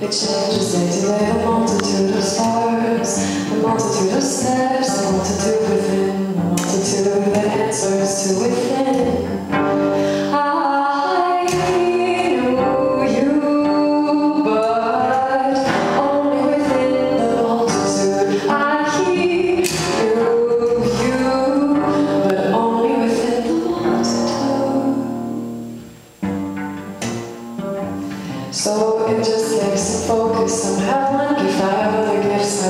It changes day to day, a multitude of stars, a multitude of steps, a multitude within, a multitude that answers to within. I know you, but only within the multitude. I hear you, but only within the multitude. So it just takes some focus somehow, like if I have other gifts,